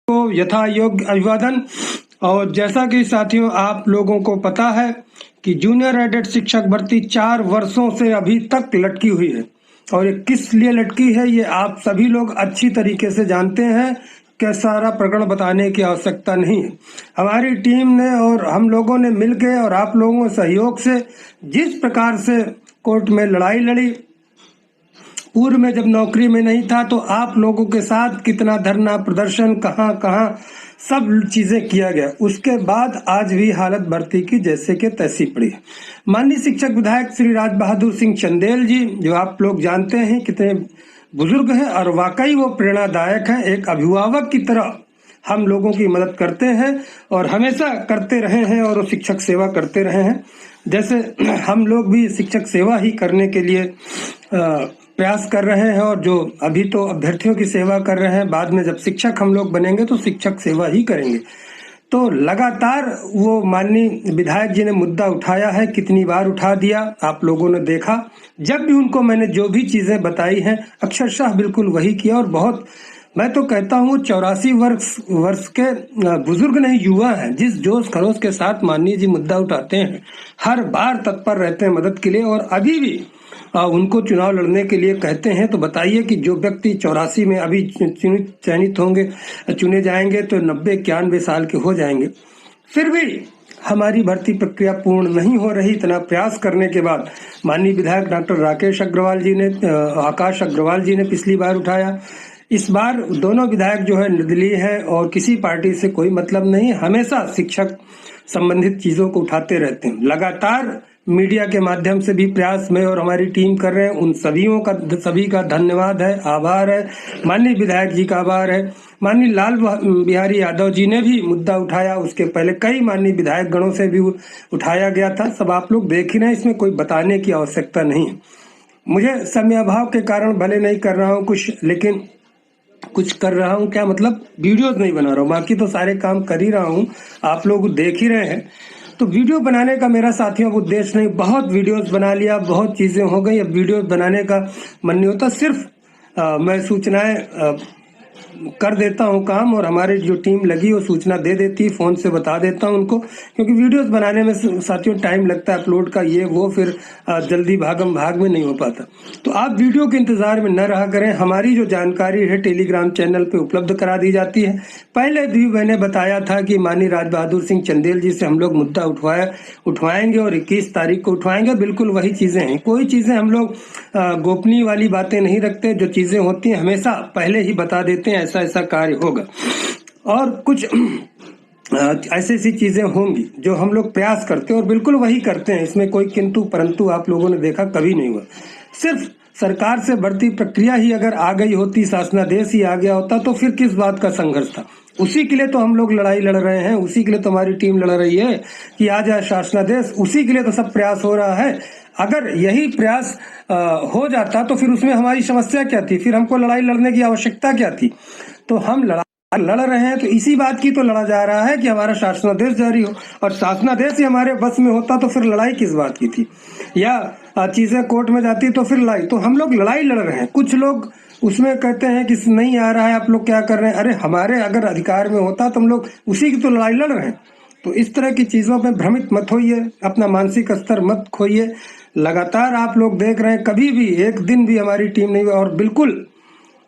को यथा योग्य अभिवादन। और जैसा कि साथियों आप लोगों को पता है कि जूनियर एडेड शिक्षक भर्ती 4 वर्षों से अभी तक लटकी हुई है, और ये किस लिए लटकी है ये आप सभी लोग अच्छी तरीके से जानते हैं कि सारा प्रकरण बताने की आवश्यकता नहीं है। हमारी टीम ने और हम लोगों ने मिलकर और आप लोगों के सहयोग से जिस प्रकार से कोर्ट में लड़ाई लड़ी, पूर्व में जब नौकरी में नहीं था तो आप लोगों के साथ कितना धरना प्रदर्शन कहाँ कहाँ सब चीजें किया गया, उसके बाद आज भी हालत भर्ती की जैसे कि तैसी पड़ी है। माननीय शिक्षक विधायक श्री राज बहादुर सिंह चंदेल जी, जो आप लोग जानते हैं कितने बुजुर्ग हैं और वाकई वो प्रेरणादायक हैं, एक अभिभावक की तरह हम लोगों की मदद करते हैं और हमेशा करते रहे हैं और वो शिक्षक सेवा करते रहे हैं। जैसे हम लोग भी शिक्षक सेवा ही करने के लिए प्रयास कर रहे हैं, और जो अभी तो अभ्यर्थियों की सेवा कर रहे हैं, बाद में जब शिक्षक हम लोग बनेंगे तो शिक्षक सेवा ही करेंगे। तो लगातार वो माननीय विधायक जी ने मुद्दा उठाया है, कितनी बार उठा दिया आप लोगों ने देखा। जब भी उनको मैंने जो भी चीजें बताई हैं अक्षरशः बिल्कुल वही किया, और बहुत मैं तो कहता हूँ 84 वर्ष के बुजुर्ग नहीं युवा हैं, जिस जोश खरोश के साथ माननीय जी मुद्दा उठाते हैं, हर बार तत्पर रहते हैं मदद के लिए, और अभी भी उनको चुनाव लड़ने के लिए कहते हैं। तो बताइए कि जो व्यक्ति 84 में अभी चयनित होंगे, चुने जाएंगे तो 90-91 साल के हो जाएंगे, फिर भी हमारी भर्ती प्रक्रिया पूर्ण नहीं हो रही। इतना प्रयास करने के बाद माननीय विधायक डॉक्टर राकेश अग्रवाल जी ने, आकाश अग्रवाल जी ने पिछली बार उठाया। इस बार दोनों विधायक जो है निर्दलीय है और किसी पार्टी से कोई मतलब नहीं, हमेशा शिक्षक संबंधित चीजों को उठाते रहते हैं। लगातार मीडिया के माध्यम से भी प्रयास में और हमारी टीम कर रहे हैं, उन सभी का धन्यवाद है, आभार है। माननीय विधायक जी का आभार है। माननीय लाल बिहारी यादव जी ने भी मुद्दा उठाया, उसके पहले कई माननीय विधायक गणों से भी उठाया गया था। सब आप लोग देख ही रहे हैं, इसमें कोई बताने की आवश्यकता नहीं है। मुझे समय अभाव के कारण भले नहीं कर रहा हूँ कुछ, लेकिन कुछ कर रहा हूँ क्या मतलब वीडियोस नहीं बना रहा हूँ, बाकी तो सारे काम कर ही रहा हूँ, आप लोग देख ही रहे हैं। तो वीडियो बनाने का मेरा साथियों को उद्देश्य नहीं, बहुत वीडियोस बना लिया, बहुत चीजें हो गई, अब वीडियोस बनाने का मन नहीं होता। सिर्फ मैं सूचनाएं कर देता हूं काम, और हमारे जो टीम लगी वो सूचना दे देती है, फोन से बता देता हूं उनको, क्योंकि वीडियोस बनाने में साथियों टाइम लगता है, अपलोड का ये वो, फिर जल्दी भागम भाग में नहीं हो पाता। तो आप वीडियो के इंतजार में न रहा करें, हमारी जो जानकारी है टेलीग्राम चैनल पे उपलब्ध करा दी जाती है। पहले भी मैंने बताया था कि माननीय राज बहादुर सिंह चंदेल जी से हम लोग मुद्दा उठवाएंगे और 21 तारीख को उठवाएंगे। बिल्कुल वही चीजें हैं, कोई चीजें हम लोग गोपनीय वाली बातें नहीं रखते, जो चीजें होती हैं हमेशा पहले ही बता देते हैं ऐसा ऐसा कार्य होगा, और कुछ ऐसी ऐसी चीजें होंगी जो हम लोग प्रयास करते हैं और बिल्कुल वही करते हैं। इसमें कोई किंतु परंतु आप लोगों ने देखा कभी नहीं हुआ। सिर्फ सरकार से भर्ती प्रक्रिया ही अगर आ गई होती, शासनादेश ही आ गया होता, तो फिर किस बात का संघर्ष था। उसी के लिए तो हम लोग लड़ाई लड़ रहे हैं, उसी के लिए तो हमारी टीम लड़ रही है कि आ जाए शासनादेश, उसी के लिए तो सब प्रयास हो रहा है। अगर यही प्रयास हो जाता तो फिर उसमें हमारी समस्या क्या थी, फिर हमको लड़ाई लड़ने की आवश्यकता क्या थी। तो हम लड़ रहे हैं तो इसी बात की तो लड़ा जा रहा है कि हमारा शासनादेश जारी हो, और शासनादेश ही हमारे बस में होता तो फिर लड़ाई किस बात की थी, या चीजें कोर्ट में जाती तो फिर लड़ाई। तो हम लोग लड़ाई लड़ रहे हैं। कुछ लोग उसमें कहते हैं कि नहीं आ रहा है, आप लोग क्या कर रहे हैं। अरे हमारे अगर अधिकार में होता तो हम लोग उसी की तो लड़ाई लड़ रहे हैं। तो इस तरह की चीजों में भ्रमित मत होइए, अपना मानसिक स्तर मत खोइए। लगातार आप लोग देख रहे हैं, कभी भी एक दिन भी हमारी टीम नहीं, और बिल्कुल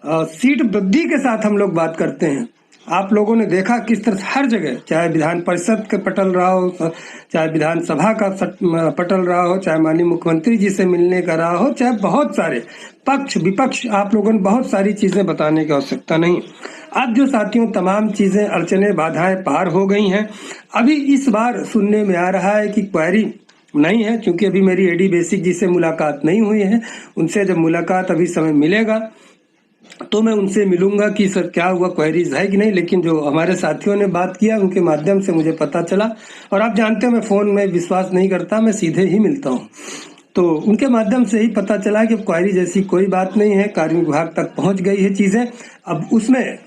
सीट वृद्धि के साथ हम लोग बात करते हैं। आप लोगों ने देखा किस तरह हर जगह, चाहे विधान परिषद का पटल रहा हो, चाहे विधानसभा का पटल रहा हो, चाहे माननीय मुख्यमंत्री जी से मिलने का रहा हो, चाहे बहुत सारे पक्ष विपक्ष, आप लोगों ने बहुत सारी चीजें बताने की आवश्यकता नहीं। अब जो साथियों तमाम चीजें अड़चने बाधाएं पार हो गई हैं। अभी इस बार सुनने में आ रहा है कि क्वेरी नहीं है, क्योंकि अभी मेरी एडी बेसिक जी से मुलाकात नहीं हुई है। उनसे जब मुलाकात अभी समय मिलेगा तो मैं उनसे मिलूंगा कि सर क्या हुआ, क्वेरीज है कि नहीं। लेकिन जो हमारे साथियों ने बात किया उनके माध्यम से मुझे पता चला, और आप जानते हैं मैं फोन में विश्वास नहीं करता, मैं सीधे ही मिलता हूँ। तो उनके माध्यम से ही पता चला कि क्वेरी जैसी कोई बात नहीं है, कार्मिक विभाग तक पहुंच गई है चीजें। अब उसमें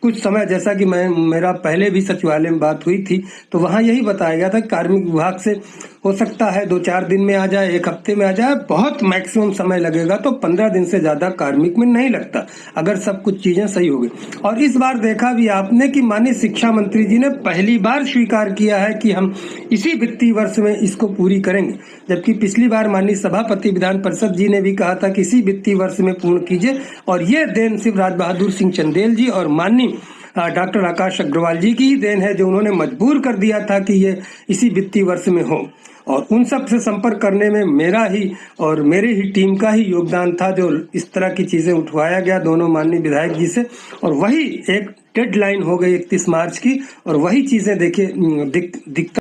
कुछ समय, जैसा कि मेरा पहले भी सचिवालय में बात हुई थी, तो वहां यही बताया गया था कि कार्मिक विभाग से हो सकता है 2-4 दिन में आ जाए, 1 हफ्ते में आ जाए, बहुत मैक्सिमम समय लगेगा, तो 15 दिन से ज्यादा कार्मिक में नहीं लगता अगर सब कुछ चीजें सही हो गई। और इस बार देखा भी आपने कि माननीय शिक्षा मंत्री जी ने पहली बार स्वीकार किया है कि हम इसी वित्तीय वर्ष में इसको पूरी करेंगे, जबकि पिछली बार माननीय सभापति विधान परिषद जी ने भी कहा था कि इसी वित्तीय वर्ष में पूर्ण कीजिए। और ये देन सिर्फ राज बहादुर सिंह चंदेल जी और माननीय डॉक्टर आकाश अग्रवाल जी की ही देन है, जो उन्होंने मजबूर कर दिया था कि ये इसी वित्तीय वर्ष में हो। और उन सब से संपर्क करने में मेरा ही और मेरे ही टीम का ही योगदान था, जो इस तरह की चीजें उठवाया गया दोनों माननीय विधायक जी से। और वही एक डेडलाइन हो गई 31 मार्च की, और वही चीजें देखिए दिक्कत